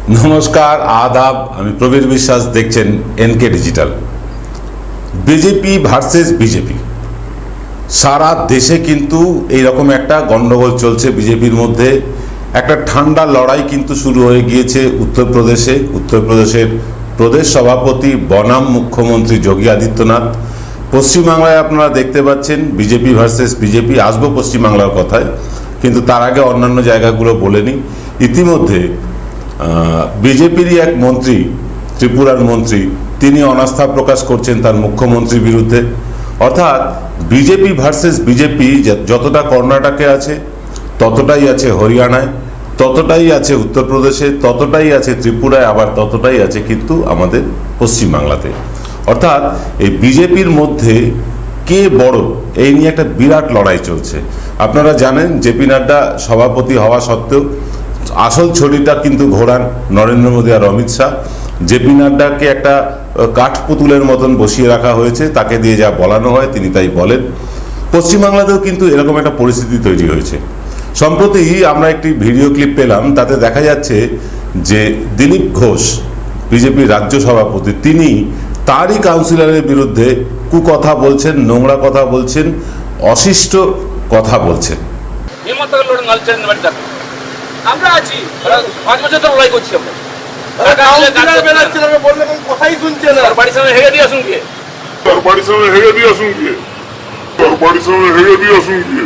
नमस्कार आदाब আমি প্রবীর বিশ্বাস দেখছেন NK digital. BJP versus BJP সারা দেশে কিন্তু এই রকম একটা গন্ডগোল চলছে। বিজেপির মধ্যে একটা ঠান্ডা লড়াই কিন্তু শুরু হয়ে গিয়েছে উত্তরপ্রদেশের প্রদেশ সভাপতি বনাম মুখ্যমন্ত্রী যোগী আদিত্যনাথ। পশ্চিমবাংলায় আপনারা দেখতে পাচ্ছেন বিজেপি ভার্সেস বিজেপি। আসবো পশ্চিমবাংলার কথায়, কিন্তু তার আগে অন্যান্য জায়গাগুলো বলে নিই। ইতিমধ্যে বিজেপিরই এক মন্ত্রী, ত্রিপুরার মন্ত্রী, তিনি অনাস্থা প্রকাশ করছেন তার মুখ্যমন্ত্রীর বিরুদ্ধে। অর্থাৎ বিজেপি ভার্সেস বিজেপি যতটা কর্ণাটকে আছে, ততটাই আছে হরিয়ানায়, ততটাই আছে উত্তরপ্রদেশে, ততটাই আছে ত্রিপুরায়, আবার ততটাই আছে কিন্তু আমাদের পশ্চিমবাংলাতে। অর্থাৎ এই বিজেপির মধ্যে কে বড়, এই নিয়ে একটা বিরাট লড়াই চলছে। আপনারা জানেন জেপি নাড্ডা সভাপতি হওয়া সত্ত্বেও আসল ছড়িটা কিন্তু ঘোরান নরেন্দ্র মোদী আর অমিত শাহ। জেপি নাড্ডাকে একটা কাঠপুতুলের মতন বসিয়ে রাখা হয়েছে, তাকে দিয়ে যা বলানো হয় তিনি তাই বলেন। পশ্চিমবাংলাতেও কিন্তু এরকম একটা পরিস্থিতি তৈরি হয়েছে। সম্প্রতি আমরা একটি ভিডিও ক্লিপ পেলাম, তাতে দেখা যাচ্ছে যে দিলীপ ঘোষ, বিজেপির রাজ্য সভাপতি, তিনি তারই কাউন্সিলরের বিরুদ্ধে কুকথা বলছেন, নোংরা কথা বলছেন, অশিষ্ট কথা বলছেন। আমরা আছি 5 বছর ধরে লড়াই করছি। কথাই শুনছে না। বাড়ির সামনে হেগে দিয়ে আসুন গিয়ে, বাড়ির সামনে হেগে দিয়ে আসুন গিয়ে, বাড়ির সামনে হেগে দিয়ে আসুন গিয়ে,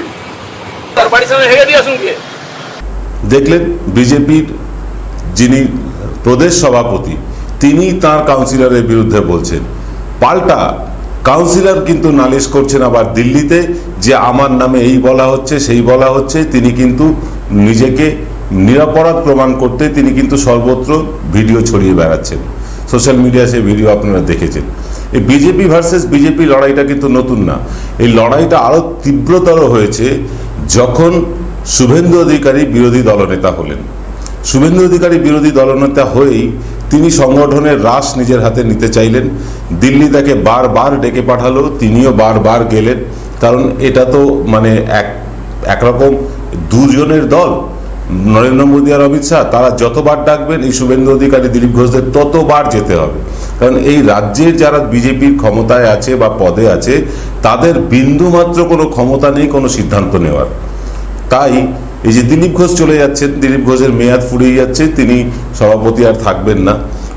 বাড়ির সামনে হেগে দিয়ে আসুন গিয়ে। দেখলেন বিজেপির যিনি প্রদেশ সভাপতি, তিনি তার কাউন্সিলরের বিরুদ্ধে বলছেন। পাল্টা কাউন্সিলর কিন্তু নালিশ করছেন আবার দিল্লিতে, যে আমার নামে এই বলা হচ্ছে সেই বলা হচ্ছে। তিনি কিন্তু নিজেকে নিরপরাধ প্রমাণ করতে তিনি কিন্তু সর্বত্র ভিডিও ছড়িয়ে বেড়াচ্ছেন। সোশ্যাল মিডিয়া সেই ভিডিও আপনারা দেখেছেন। এই বিজেপি ভার্সেস বিজেপি লড়াইটা কিন্তু নতুন না। এই লড়াইটা আরও তীব্রতর হয়েছে যখন শুভেন্দু অধিকারী বিরোধী দলনেতা হলেন। শুভেন্দু অধিকারী বিরোধী দলনেতা হয়েই তিনি সংগঠনের রাশ নিজের হাতে নিতে চাইলেন। দিল্লি তাকে বারবার ডেকে পাঠালো, তিনিও বারবার গেলেন। কারণ এটা তো মানে একরকম দুজনের দল, নরেন্দ্র মোদী আর অমিত শাহ, তারা যতবার ডাকবেন এই শুভেন্দু অধিকারী দিলীপ ঘোষদের ততবার যেতে হবে। কারণ এই রাজ্যের যারা বিজেপির ক্ষমতায় আছে বা পদে আছে, তাদের বিন্দুমাত্র কোনো ক্ষমতা নেই কোনো সিদ্ধান্ত নেওয়ার। তাই এই যে দিলীপ ঘোষ চলে যাচ্ছেন, দিলীপ ঘোষের মেয়াদ ফুরিয়ে যাচ্ছে, তিনি সভাপতি আর থাকবেন না,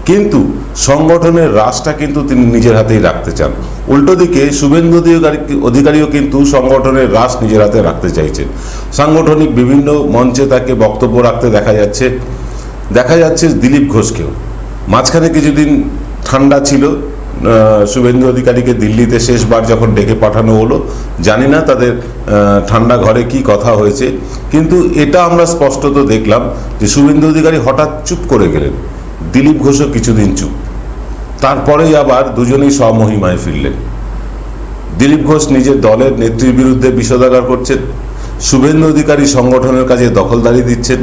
কিন্তু সংগঠনের রাশটা কিন্তু তিনি নিজের হাতেই রাখতে চান। উল্টো দিকে শুভেন্দু অধিকারীও কিন্তু সংগঠনের রাশ নিজের হাতে রাখতে চাইছেন। সাংগঠনিক বিভিন্ন মঞ্চে তাকে বক্তব্য রাখতে দেখা যাচ্ছে দিলীপ ঘোষকেও। মাঝখানে কিছুদিন ঠান্ডা ছিল, শুভেন্দু অধিকারীকে দিল্লিতে শেষবার যখন ডেকে পাঠানো হলো, জানি না তাদের ঠান্ডা ঘরে কি কথা হয়েছে, কিন্তু এটা আমরা স্পষ্টত দেখলাম যে শুভেন্দু অধিকারী হঠাৎ চুপ করে গেলেন, দিলীপ ঘোষও কিছুদিন চুপ। তারপরেই আবার দুজনেই স্বমহিমায় ফিরলেন। দিলীপ ঘোষ নিজের দলের নেত্রীর বিরুদ্ধে বিষোদাগার করছেন, শুভেন্দু অধিকারী সংগঠনের কাজে দখলদারি দিচ্ছেন।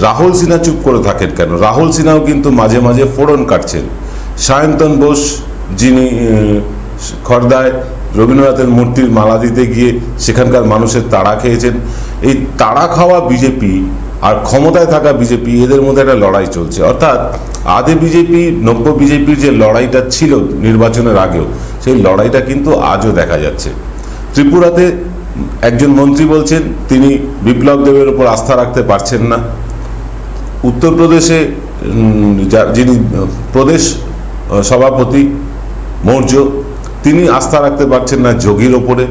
রাহুল সিনহা চুপ করে থাকেন কেন? রাহুল সিনহাও কিন্তু মাঝে মাঝে ফোড়ন কাটছেন। সায়ন্তন বোস, যিনি খর্দায় রবীন্দ্রনাথের মূর্তির মালা দিতে গিয়ে সেখানকার মানুষের তাড়া খেয়েছেন। এই তাড়া খাওয়া বিজেপি আর ক্ষমতায় থাকা বিজেপি, এদের মধ্যে একটা লড়াই চলছে। অর্থাৎ আদি বিজেপি, নব্য বিজেপির যে লড়াইটা ছিল নির্বাচনের আগেও, সেই লড়াইটা কিন্তু আজও দেখা যাচ্ছে। ত্রিপুরাতে একজন মন্ত্রী বলছেন তিনি বিপ্লব দেবের উপর আস্থা রাখতে পারছেন না। উত্তরপ্রদেশে যিনি প্রদেশ সভাপতি মৌর্য, তিনি আস্থা রাখতে পারছেন না যোগীর ওপরে।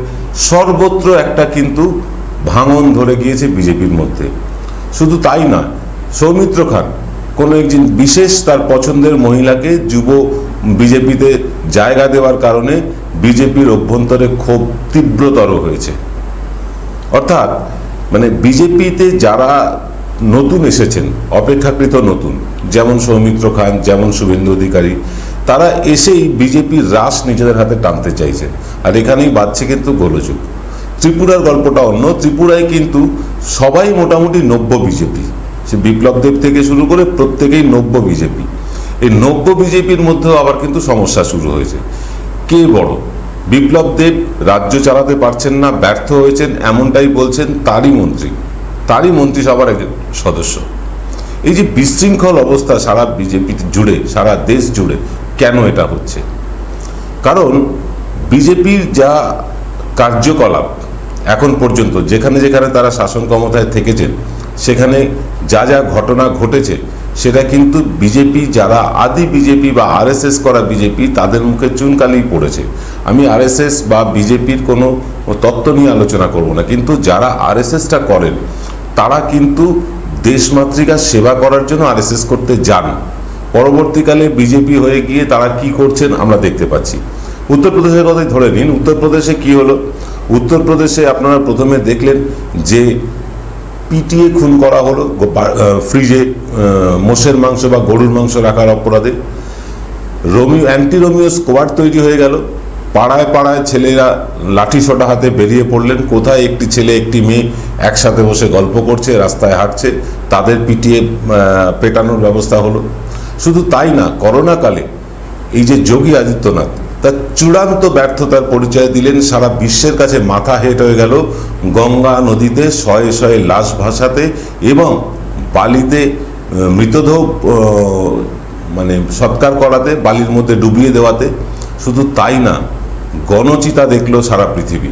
সর্বত্র একটা কিন্তু ভাঙন ধরে গিয়েছে বিজেপির মধ্যে। শুধু তাই নয়, সৌমিত্র খান কোনো একজন বিশেষ তার পছন্দের মহিলাকে যুব বিজেপিতে জায়গা দেওয়ার কারণে বিজেপির অভ্যন্তরে ক্ষোভ তীব্রতর হয়েছে। অর্থাৎ মানে বিজেপিতে যারা নতুন এসেছেন, অপেক্ষাকৃত নতুন, যেমন সৌমিত্র খান, যেমন শুভেন্দু অধিকারী, তারা এসেই বিজেপির রাশ নিজেদের হাতে টানতে চাইছে। আর এখানেই বাজছে কিন্তু গোলযোগ। ত্রিপুরার গল্পটা অন্য। ত্রিপুরায় কিন্তু সবাই মোটামুটি নব্য বিজেপি, সে বিপ্লব দেব থেকে শুরু করে প্রত্যেকেই নব্য বিজেপি। এই নব্য বিজেপির মধ্যেও আবার কিন্তু সমস্যা শুরু হয়েছে। কে বড়? বিপ্লব দেব রাজ্য চালাতে পারছেন না, ব্যর্থ হয়েছেন, এমনটাই বলছেন তারই মন্ত্রিসভার একজন সদস্য। এই যে বিশৃঙ্খল অবস্থা সারা বিজেপি জুড়ে, সারা দেশ জুড়ে, কেন এটা হচ্ছে? কারণ বিজেপির যা কার্যকলাপ এখন পর্যন্ত, যেখানে যেখানে তারা শাসন ক্ষমতায় থেকেছেন, সেখানে যা যা ঘটনা ঘটেছে, সেটা কিন্তু বিজেপি, যারা আদি বিজেপি বা আরএসএস করা বিজেপি, তাদের মুখে চুনকালি পড়েছে। আমি আরএসএস বা বিজেপির কোনো তত্ত্ব নিয়ে আলোচনা করব না, কিন্তু যারা আরএসএসটা করেন তারা কিন্তু দেশমাতৃকার সেবা করার জন্য আরএসএস করতে যান। পরবর্তীকালে বিজেপি হয়ে গিয়ে তারা কি করছেন আমরা দেখতে পাচ্ছি। উত্তরপ্রদেশের কথাই ধরে নিন, উত্তরপ্রদেশে কি হলো? উত্তরপ্রদেশে আপনারা প্রথমে দেখলেন যে পিটিয়ে খুন করা হলো ফ্রিজে মোষের মাংস বা গরুর মাংস রাখার অপরাধে। অ্যান্টি রোমিও স্কোয়াড তৈরি হয়ে গেল। পাড়ায় পাড়ায় ছেলেরা লাঠি সোটা হাতে বেরিয়ে পড়লেন। কোথায় একটি ছেলে একটি মেয়ে একসাথে বসে গল্প করছে, রাস্তায় হাঁটছে, তাদের পিটিয়ে পেটানোর ব্যবস্থা হলো। শুধু তাই না, করোনাকালে এই যে যোগী আদিত্যনাথ তার চূড়ান্ত ব্যর্থতার পরিচয় দিলেন, সারা বিশ্বের কাছে মাথা হেঁট হয়ে গেল গঙ্গা নদীতে শয়ে শয়ে লাশ ভাসাতে এবং বালিতে মৃতদেহ মানে সৎকার করাতে, বালির মধ্যে ডুবিয়ে দেওয়াতে। শুধু তাই না, গণচিতা দেখলো সারা পৃথিবী।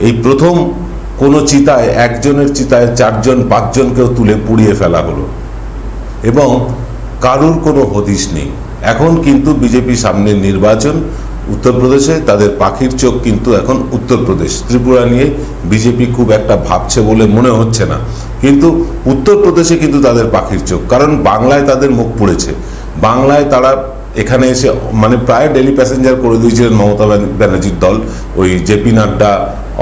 এই প্রথম কোনো চিতায়, একজনের চিতায় 4-5জনকেও তুলে পুড়িয়ে ফেলা হলো এবং কারুর কোনো হদিশ নেই। এখন কিন্তু বিজেপি সামনে নির্বাচন, উত্তরপ্রদেশে তাদের পাখির চোখ কিন্তু এখন উত্তরপ্রদেশ। ত্রিপুরা নিয়ে বিজেপি খুব একটা ভাবছে বলে মনে হচ্ছে না, কিন্তু উত্তরপ্রদেশে কিন্তু তাদের পাখির চোখ। কারণ বাংলায় তাদের মুখ পুড়েছে, বাংলায় তারা এখানে এসে মানে প্রায় ডেলি প্যাসেঞ্জার করে দিয়েছিলেন মমতা ব্যানার্জির দল, ওই জেপি নাড্ডা,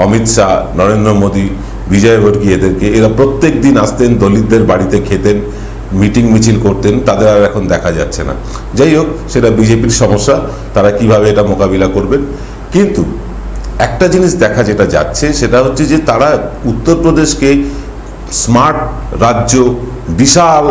অমিত শাহ, নরেন্দ্র মোদী, বিজয়বর্গী, এদেরকে। এরা প্রত্যেক দিন আসতেন, দলিতদের বাড়িতে খেতেন, মিটিং মিছিল করতেন, তাদের আর এখন দেখা যাচ্ছে না। যাই হোক, সেটা বিজেপির সমস্যা, তারা কিভাবে এটা মোকাবিলা করবেন। কিন্তু একটা জিনিস দেখা যেটা যাচ্ছে, সেটা হচ্ছে যে তারা উত্তরপ্রদেশকে স্মার্ট রাজ্য, বিশাল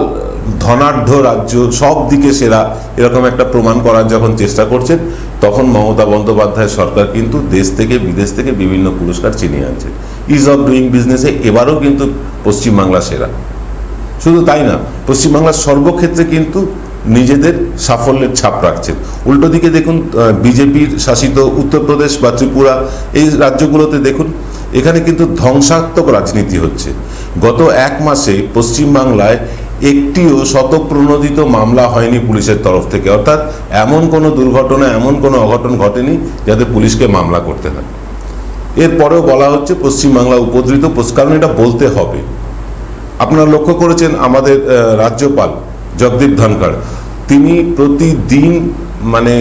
ধনাঢ্য রাজ্য, সব দিকে সেরা, এরকম একটা প্রমাণ করার যখন চেষ্টা করছেন, তখন মমতা বন্দ্যোপাধ্যায় সরকার কিন্তু দেশ থেকে বিদেশ থেকে বিভিন্ন পুরস্কার ছিনিয়ে আনছে। ইজ অফ ডুইং বিজনেসে এবারও কিন্তু পশ্চিমবাংলা সেরা। শুধু তাই না, পশ্চিমবাংলার সর্বক্ষেত্রে কিন্তু নিজেদের সাফল্যের ছাপ রাখছেন। উল্টো দিকে দেখুন, বিজেপির শাসিত উত্তরপ্রদেশ বা ত্রিপুরা, এই রাজ্যগুলোতে দেখুন, এখানে কিন্তু ধ্বংসাত্মক রাজনীতি হচ্ছে। গত 1 মাসে পশ্চিমবাংলায় একটিও শতপ্রণোদিত মামলা হয়নি পুলিশের তরফ থেকে, অর্থাৎ এমন কোনো দুর্ঘটনা, এমন কোনো অঘটন ঘটেনি যাতে পুলিশকে মামলা করতে হয়। এরপরেও বলা হচ্ছে পশ্চিমবাংলা উপদ্রুত, কারণ এটা বলতে হবে। আপনারা লক্ষ্য করেছেন আমাদের রাজ্যপাল জগদীপ ধনখড়, তিনি প্রতিদিন মানে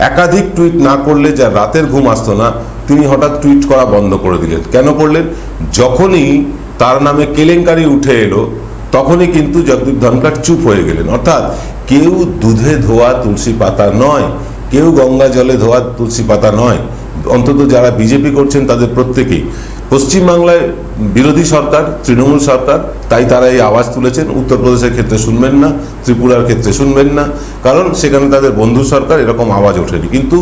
একাধিক টুইট না করলে যা রাতের ঘুম আসতো না, তিনি হঠাৎ টুইট করা বন্ধ করে দিলেন। কেন করলেন? যখনই তার নামে কেলেঙ্কারি উঠে এলো, তখনই কিন্তু জগদীপ ধনখড় চুপ হয়ে গেলেন। অর্থাৎ কেউ দুধে ধোয়া তুলসী পাতা নয়, কেউ গঙ্গা জলে ধোয়া তুলসী পাতা নয়। অন্তত যারা বিজেপি করছেন তাদের প্রত্যেকেই। পশ্চিমবাংলায় বিরোধী সরকার, তৃণমূল সরকার, তাই তারা এই আওয়াজ তুলেছেন। উত্তরপ্রদেশের ক্ষেত্রে শুনবেন না, ত্রিপুরার ক্ষেত্রে শুনবেন না, কারণ সেখানে তাদের বন্ধু সরকার, এরকম আওয়াজ ওঠেনি। কিন্তু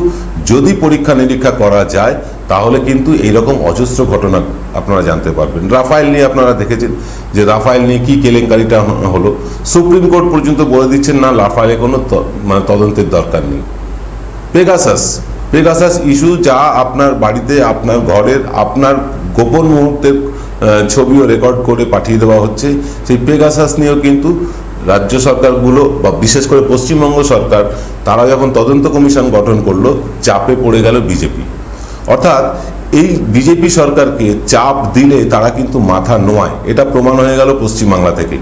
যদি পরীক্ষা নিরীক্ষা করা যায়, তাহলে কিন্তু এইরকম অজস্র ঘটনা আপনারা জানতে পারবেন। রাফায়েল নিয়ে আপনারা দেখেছেন যে রাফায়েল নিয়ে কি কেলেঙ্কারিটা হলো। সুপ্রিম কোর্ট পর্যন্ত বলে দিচ্ছেন না, রাফায়েলে কোনো মানে তদন্তের দরকার নেই। পেগাসাস ইস্যু, যা আপনার বাড়িতে, আপনার ঘরের, আপনার গোপন মুহূর্তের ছবিও রেকর্ড করে পাঠিয়ে দেওয়া হচ্ছে, সেই পেগাসাস নিয়েও কিন্তু রাজ্য সরকারগুলো বা বিশেষ করে পশ্চিমবঙ্গ সরকার, তারা যখন তদন্ত কমিশন গঠন করলো, চাপে পড়ে গেল বিজেপি। অর্থাৎ এই বিজেপি সরকারকে চাপ দিলে তারা কিন্তু মাথা নোয়ায়, এটা প্রমাণ হয়ে গেল পশ্চিমবাংলা থেকে।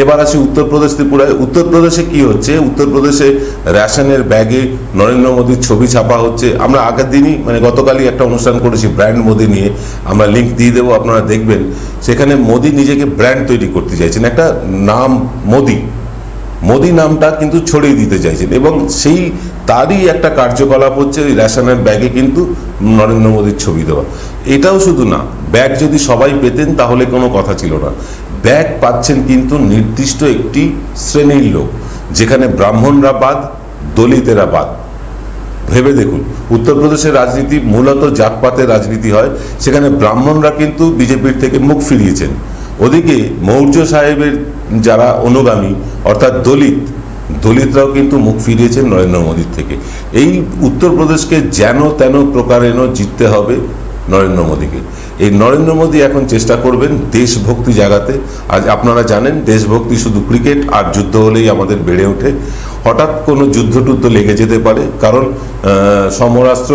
এবার আসি উত্তরপ্রদেশ, ত্রিপুরায়। উত্তরপ্রদেশে কি হচ্ছে? উত্তরপ্রদেশে রেশনের ব্যাগে নরেন্দ্র মোদীর ছবি ছাপা হচ্ছে। আমরা আগের দিনই মানে গতকালই একটা অনুষ্ঠান করেছি ব্র্যান্ড মোদি নিয়ে, আমরা লিঙ্ক দিয়ে দেবো, আপনারা দেখবেন। সেখানে মোদি নিজেকে ব্র্যান্ড তৈরি করতে চাইছেন, একটা নাম মোদি নামটা কিন্তু ছড়িয়ে দিতে চাইছেন, এবং সেই তারই একটা কার্যকলাপ হচ্ছে ওই রেশনের ব্যাগে কিন্তু নরেন্দ্র মোদীর ছবি দেওয়া। এটাও শুধু না, ব্যাগ যদি সবাই পেতেন তাহলে কোনো কথা ছিল না। ব্যাগ পাচ্ছেন কিন্তু নির্দিষ্ট একটি শ্রেণীর লোক, যেখানে ব্রাহ্মণরা বাদ, দলিতেরা বাদ। ভেবে দেখুন, উত্তরপ্রদেশের রাজনীতি মূলত জাতপাতের রাজনীতি হয়, সেখানে ব্রাহ্মণরা কিন্তু বিজেপির থেকে মুখ ফিরিয়েছেন। ওদিকে মৌর্য সাহেবের যারা অনুগামী অর্থাৎ দলিতরাও কিন্তু মুখ ফিরিয়েছেন নরেন্দ্র মোদীর থেকে। এই উত্তরপ্রদেশকে যেন তেন প্রকারেণ জিততে হবে নরেন্দ্র মোদীকে। এই নরেন্দ্র মোদী এখন চেষ্টা করবেন দেশভক্তি জাগাতে। আজ আপনারা জানেন দেশভক্তি শুধু ক্রিকেট আর যুদ্ধ হলেই আমাদের বেড়ে ওঠে। হঠাৎ কোনো যুদ্ধ লেগে যেতে পারে, কারণ সমরাস্ত্র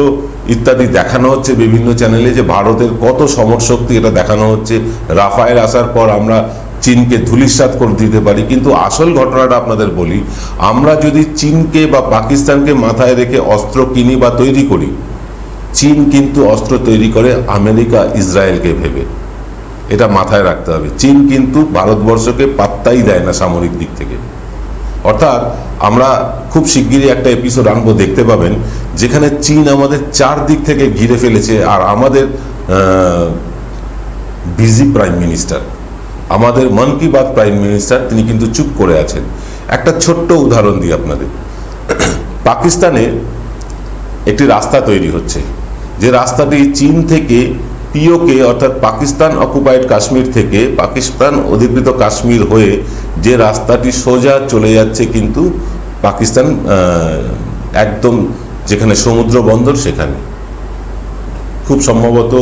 ইত্যাদি দেখানো হচ্ছে বিভিন্ন চ্যানেলে, যে ভারতের কত সমর শক্তি এটা দেখানো হচ্ছে। রাফায়েল আসার পর আমরা চীনকে ধূলিসাৎ করে দিতে পারি, কিন্তু আসল ঘটনাটা আপনাদের বলি, আমরা যদি চীনকে বা পাকিস্তানকে মাথায় রেখে অস্ত্র কিনি বা তৈরি করি, চীন কিন্তু অস্ত্র তৈরি করে আমেরিকা ইসরায়েলকে ভেবে। এটা মাথায় রাখতে হবে। চীন কিন্তু ভারতবর্ষকে পাত্তাই দেয় না সামরিক দিক থেকে। অর্থাৎ আমরা খুব শিগগিরই একটা এপিসোড আনবো, দেখতে পাবেন, যেখানে চীন আমাদের চারদিক থেকে ঘিরে ফেলেছে, আর আমাদের বিজি প্রাইম মিনিস্টার, আমাদের মন কি বাত প্রাইম মিনিস্টার, তিনি কিন্তু চুপ করে আছেন। একটা ছোট্ট উদাহরণ দিই আপনাদের। পাকিস্তানে একটি রাস্তা তৈরি হচ্ছে, যে রাস্তাটি চীন থেকে পিওকে অর্থাৎ পাকিস্তান অকুপাইড কাশ্মীর থেকে পাকিস্তান অধিকৃত কাশ্মীর হয়ে যে রাস্তাটি সোজা চলে যাচ্ছে কিন্তু পাকিস্তান একদম যেখানে সমুদ্র বন্দর, সেখানে খুব সম্ভবত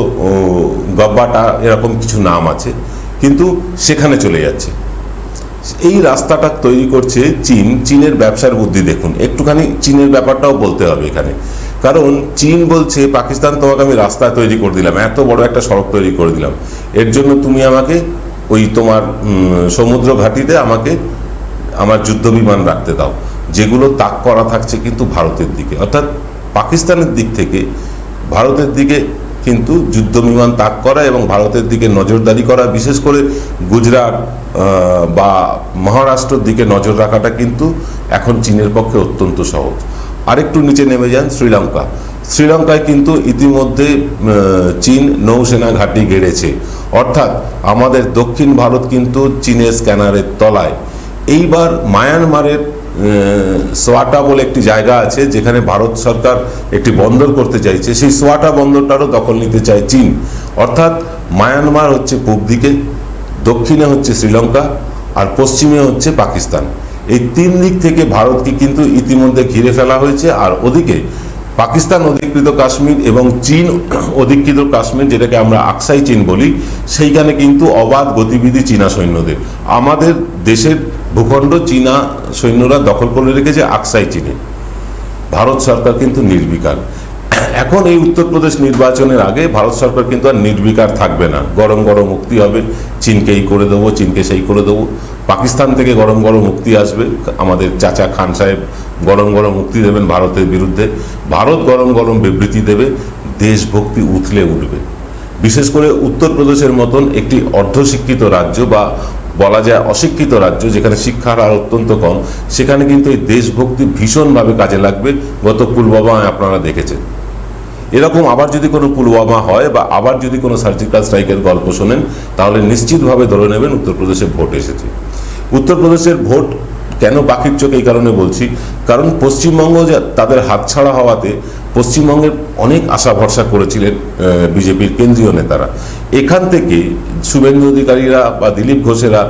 গব্বাটা এরকম কিছু নাম আছে, কিন্তু সেখানে চলে যাচ্ছে। এই রাস্তাটা তৈরি করছে চীনের ব্যবসার বুদ্ধি দেখুন। একটুখানি চীনের ব্যাপারটাও বলতে হবে এখানে, কারণ চীন বলছে পাকিস্তান তোমাকে আমি রাস্তা তৈরি করে দিলাম, এত বড় একটা সড়ক তৈরি করে দিলাম, এর জন্য তুমি আমাকে ওই তোমার সমুদ্র ঘাঁটিতে আমাকে আমার যুদ্ধ বিমান রাখতে দাও, যেগুলো তাক করা থাকছে কিন্তু ভারতের দিকে। অর্থাৎ পাকিস্তানের দিক থেকে ভারতের দিকে কিন্তু যুদ্ধ বিমান তাক করা এবং ভারতের দিকে নজরদারি করা, বিশেষ করে গুজরাট বা মহারাষ্ট্রের দিকে নজর রাখাটা কিন্তু এখন চীনের পক্ষে অত্যন্ত সহজ। আরেকটু নিচে নেমে যান, শ্রীলঙ্কায় কিন্তু ইতিমধ্যে চীন নৌসেনা ঘাঁটি গেড়েছে। অর্থাৎ আমাদের দক্ষিণ ভারত কিন্তু চীনের স্ক্যানারের তলায়। এইবার মায়ানমারের সোয়াটা বলে একটি জায়গা আছে, যেখানে ভারত সরকার একটি বন্দর করতে চাইছে, সেই সোয়াটা বন্দরটারও দখল নিতে চায় চীন। অর্থাৎ মায়ানমার হচ্ছে পূব দিকে, দক্ষিণে হচ্ছে শ্রীলঙ্কা, আর পশ্চিমে হচ্ছে পাকিস্তান। এই তিন দিক থেকে ভারতকে কিন্তু ইতিমধ্যে ঘিরে ফেলা হয়েছে। আর ওদিকে পাকিস্তান অধিকৃত কাশ্মীর এবং চীন অধিকৃত কাশ্মীর, যেটাকে আমরা আকসাই চীন বলি, সেইখানে কিন্তু অবাধ গতিবিধি চীনা সৈন্যদের। আমাদের দেশের ভূখণ্ড চীনা সৈন্যরা দখল করে রেখেছে আকসাই চীনে। ভারত সরকার কিন্তু নির্বিকার। এখন এই উত্তরপ্রদেশ নির্বাচনের আগে ভারত সরকার কিন্তু আর নির্বিকার থাকবে না। গরম মুক্তি হবে, চীনকে এই করে দেবো, চীনকে সেই করে দেবো। পাকিস্তান থেকে গরম মুক্তি আসবে, আমাদের চাচা খান সাহেব গরম মুক্তি দেবেন ভারতের বিরুদ্ধে। ভারত গরম বিবৃতি দেবে, দেশভক্তি উথলে উঠবে। বিশেষ করে উত্তরপ্রদেশের মতন একটি অর্ধশিক্ষিত রাজ্য বা বলা যায় অশিক্ষিত রাজ্য, যেখানে শিক্ষার হার অত্যন্ত কম, সেখানে কিন্তু এই দেশভক্তি ভীষণভাবে কাজে লাগবে। গত পুলওয়ামায় আপনারা দেখেছেন। এরকম আবার যদি কোনো পুলওয়ামা হয় বা আবার যদি কোনো সার্জিক্যাল স্ট্রাইকের গল্প শোনেন, তাহলে নিশ্চিতভাবে ধরে নেবেন উত্তরপ্রদেশে ভোট এসেছে। উত্তরপ্রদেশের ভোট কেন বাকির চোখ, এই কারণে বলছি, কারণ পশ্চিমবঙ্গ তাদের হাতছাড়া হওয়াতে পশ্চিমবঙ্গের অনেক আশা ভরসা করেছিলেন বিজেপির কেন্দ্রীয় নেতারা। এখান থেকে শুভেন্দু অধিকারীরা বা দিলীপ ঘোষেরা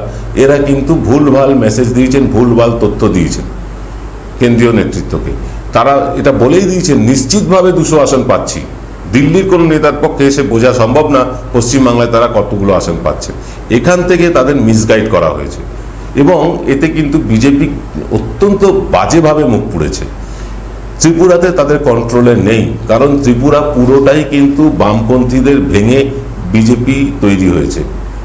এরা কিন্তু ভুলভাল মেসেজ দিয়েছেন, ভুলভাল তথ্য দিয়েছেন কেন্দ্রীয় নেতৃত্বকে। তারা এটা বলেই দিয়েছেন নিশ্চিতভাবে 200 আসন পাচ্ছি। দিল্লির কোনো নেতার পক্ষে এসে বোঝা সম্ভব না পশ্চিমবাংলায় তারা কতগুলো আসন পাচ্ছে। এখান থেকে তাদের মিসগাইড করা হয়েছে এবং এতে কিন্তু বিজেপি অত্যন্ত বাজেভাবে মুখ পুড়েছে। ত্রিপুরাতে তাদের কন্ট্রোলে নেই, কারণ ত্রিপুরা পুরোটাই কিন্তু বামপন্থীদের ভেঙে বিজেপি তৈরি হয়েছে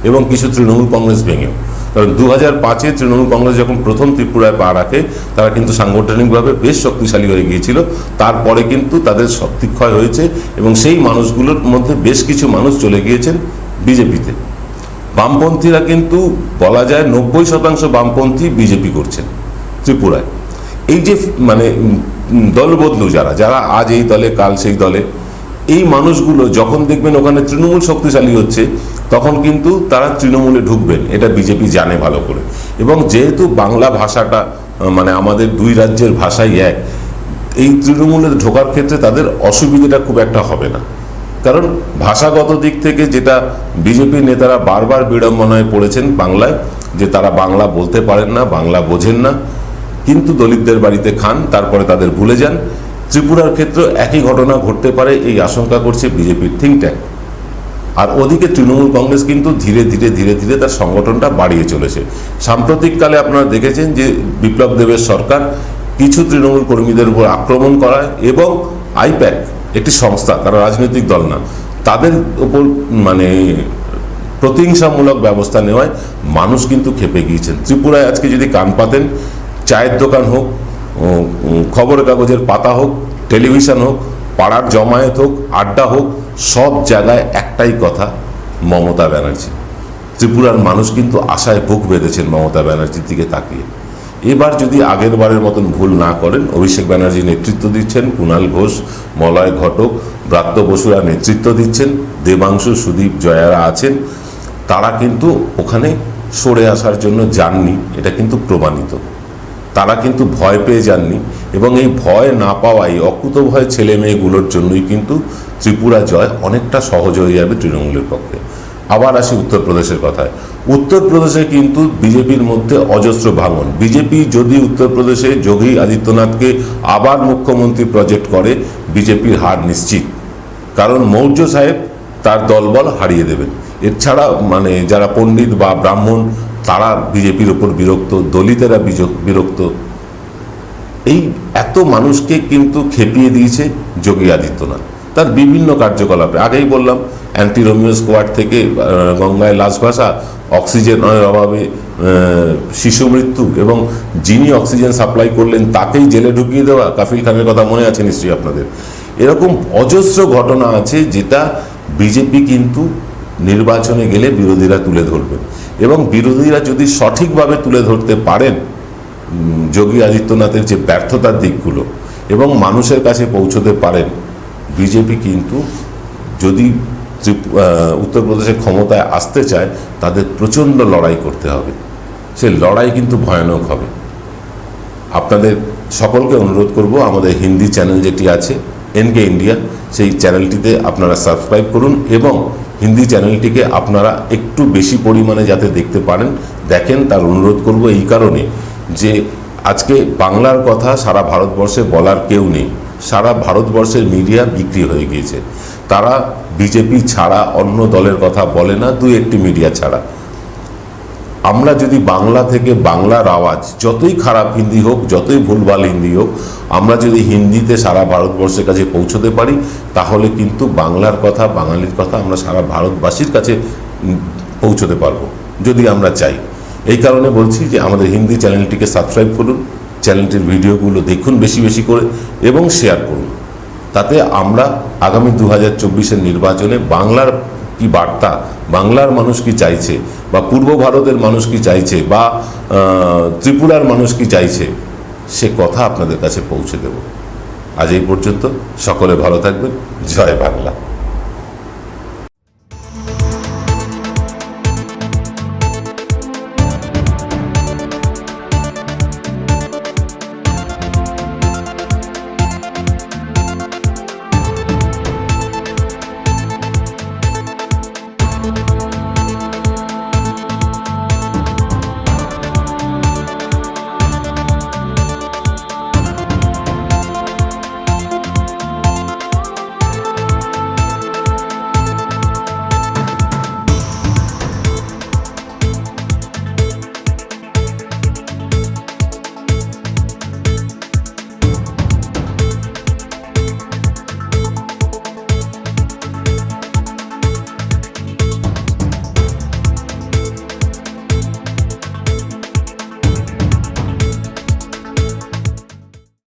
এবং কিছু তৃণমূল কংগ্রেস ভেঙেও। কারণ 2005-এ তৃণমূল কংগ্রেস যখন প্রথম ত্রিপুরায় পা রাখে, তারা কিন্তু সাংগঠনিকভাবে বেশ শক্তিশালী হয়ে গিয়েছিল। তারপরে কিন্তু তাদের শক্তিক্ষয় হয়েছে এবং সেই মানুষগুলোর মধ্যে বেশ কিছু মানুষ চলে গিয়েছেন বিজেপিতে। বামপন্থীরা কিন্তু বলা যায় 90% বামপন্থী বিজেপি করছেন ত্রিপুরায়। এই যে মানে দল বদলু যারা আজ এই দলে কাল সেই দলে, এই মানুষগুলো যখন দেখবেন ওখানে তৃণমূল শক্তিশালী হচ্ছে, তখন কিন্তু তারা তৃণমূলে ঢুকবেন, এটা বিজেপি জানে ভালো করে। এবং যেহেতু বাংলা ভাষাটা মানে আমাদের দুই রাজ্যের ভাষাই এক, এই তৃণমূলে ঢোকার ক্ষেত্রে তাদের অসুবিধাটা খুব একটা হবে না। কারণ ভাষাগত দিক থেকে যেটা বিজেপির নেতারা বারবার বিড়ম্বনায় পড়েছেন বাংলায়, যে তারা বাংলা বলতে পারেন না, বাংলা বোঝেন না, কিন্তু দলিতদের বাড়িতে খান, তারপরে তাদের ভুলে যান। ত্রিপুরার ক্ষেত্রে একই ঘটনা ঘটতে পারে এই আশঙ্কা করছে বিজেপির থিঙ্ক ট্যাঙ্ক। আর ওদিকে তৃণমূল কংগ্রেস কিন্তু ধীরে ধীরে ধীরে ধীরে তার সংগঠনটা বাড়িয়ে চলেছে। সাম্প্রতিককালে আপনারা দেখেছেন যে বিপ্লব দেবের সরকার কিছু তৃণমূল কর্মীদের উপর আক্রমণ করায় এবং আইপ্যাক একটি সংস্থা, তারা রাজনৈতিক দল না, তাদের উপর মানে প্রতিহিংসামূলক ব্যবস্থা নেওয়ায় মানুষ কিন্তু ক্ষেপে গিয়েছেন। ত্রিপুরায় আজকে যদি কান পাতেন, চায়ের দোকান হোক, খবরের কাগজের পাতা হোক, টেলিভিশন হোক, পাড়ার জমায়েত হোক, আড্ডা হোক, সব জায়গায় একটাই কথা, মমতা ব্যানার্জি। ত্রিপুরার মানুষ কিন্তু আশায় বুক বেঁধেছেন মমতা ব্যানার্জির দিকে তাকিয়ে। এবার যদি আগের বারের মতন ভুল না করেন, অভিষেক ব্যানার্জি নেতৃত্ব দিচ্ছেন, কুণাল ঘোষ, মলয় ঘটক, ব্রাত্য বসুরা নেতৃত্ব দিচ্ছেন, দেবাংশু, সুদীপ, জয়ারা আছেন, তারা কিন্তু ওখানে সরে আসার জন্য যাননি, এটা কিন্তু প্রমাণিত। তারা কিন্তু ভয় পেয়ে যাননি, এবং এই ভয় না পাওয়াই অকুতভয় ছেলে মেয়েগুলোর জন্যই কিন্তু ত্রিপুরা জয় অনেকটা সহজ হয়ে যাবে তৃণমূলের পক্ষে। আবার আসি উত্তরপ্রদেশের কথায়। উত্তরপ্রদেশে কিন্তু বিজেপির মধ্যে অজস্র ভাঙন। বিজেপি যদি উত্তরপ্রদেশে যোগী আদিত্যনাথকে আবার মুখ্যমন্ত্রী প্রজেক্ট করে, বিজেপির হার নিশ্চিত। কারণ মৌর্য সাহেব তার দলবল হারিয়ে দেবেন। এছাড়া মানে যারা পণ্ডিত বা ব্রাহ্মণ তারা বিজেপির ওপর বিরক্ত, দলিতেরা বিরক্ত। এই এত মানুষকে কিন্তু খেপিয়ে দিয়েছে যোগী আদিত্যনাথ তার বিভিন্ন কার্যকলাপে। আগেই বললাম, অ্যান্টি রোমিও স্কোয়াড থেকে গঙ্গায় লাশ ভাসা, অক্সিজেনের অভাবে শিশু মৃত্যু, এবং যিনি অক্সিজেন সাপ্লাই করলেন তাকেই জেলে ঢুকিয়ে দেওয়া, কাফিল খানের কথা মনে আছে নিশ্চয়ই আপনাদের। এরকম অজস্র ঘটনা আছে যেটা বিজেপি কিন্তু নির্বাচনে গেলে বিরোধীরা তুলে ধরবেন, এবং বিরোধীরা যদি সঠিকভাবে তুলে ধরতে পারেন যোগী আদিত্যনাথের যে ব্যর্থতার দিকগুলো এবং মানুষের কাছে পৌঁছতে পারেন, বিজেপি কিন্তু যদি উত্তরপ্রদেশে ক্ষমতায় আসতে চায় তাদের প্রচণ্ড লড়াই করতে হবে। সে লড়াই কিন্তু ভয়ানক হবে। আপনাদের সকলকে অনুরোধ করব, আমাদের হিন্দি চ্যানেল যেটি আছে এনকে ইন্ডিয়া, সেই চ্যানেলটিতে আপনারা সাবস্ক্রাইব করুন, এবং হিন্দি চ্যানেলটিকে আপনারা একটু বেশি পরিমাণে যাতে দেখতে পারেন দেখেন, তার অনুরোধ করব এই কারণে যে আজকে বাংলার কথা সারা ভারতবর্ষে বলার কেউ নেই। সারা ভারতবর্ষের মিডিয়া বিক্রি হয়ে গিয়েছে। তারা বিজেপি ছাড়া অন্য দলের কথা বলে না, দুই একটি মিডিয়া ছাড়া। আমরা যদি বাংলা থেকে বাংলার আওয়াজ, যতই খারাপ হিন্দি হোক, যতই ভুলভাল হিন্দি হোক, আমরা যদি হিন্দিতে সারা ভারতবর্ষের কাছে পৌঁছতে পারি, তাহলে কিন্তু বাংলার কথা, বাঙালির কথা আমরা সারা ভারতবাসীর কাছে পৌঁছতে পারবো, যদি আমরা চাই। এই কারণে বলছি যে আমাদের হিন্দি চ্যানেলটিকে সাবস্ক্রাইব করুন, চ্যানেলটির ভিডিওগুলো দেখুন বেশি বেশি করে, এবং শেয়ার করুন। তাতে আমরা আগামী 2024-এর নির্বাচনে বাংলার কি বার্তা, বাংলার মানুষ কি চাইছে, বা পূর্ব ভারতের মানুষ কি চাইছে, বা ত্রিপুরার মানুষ কি চাইছে, সে কথা আপনাদের কাছে পৌঁছে দেব। আজ এই পর্যন্ত, সকলে ভালো থাকবেন। জয় বাংলা।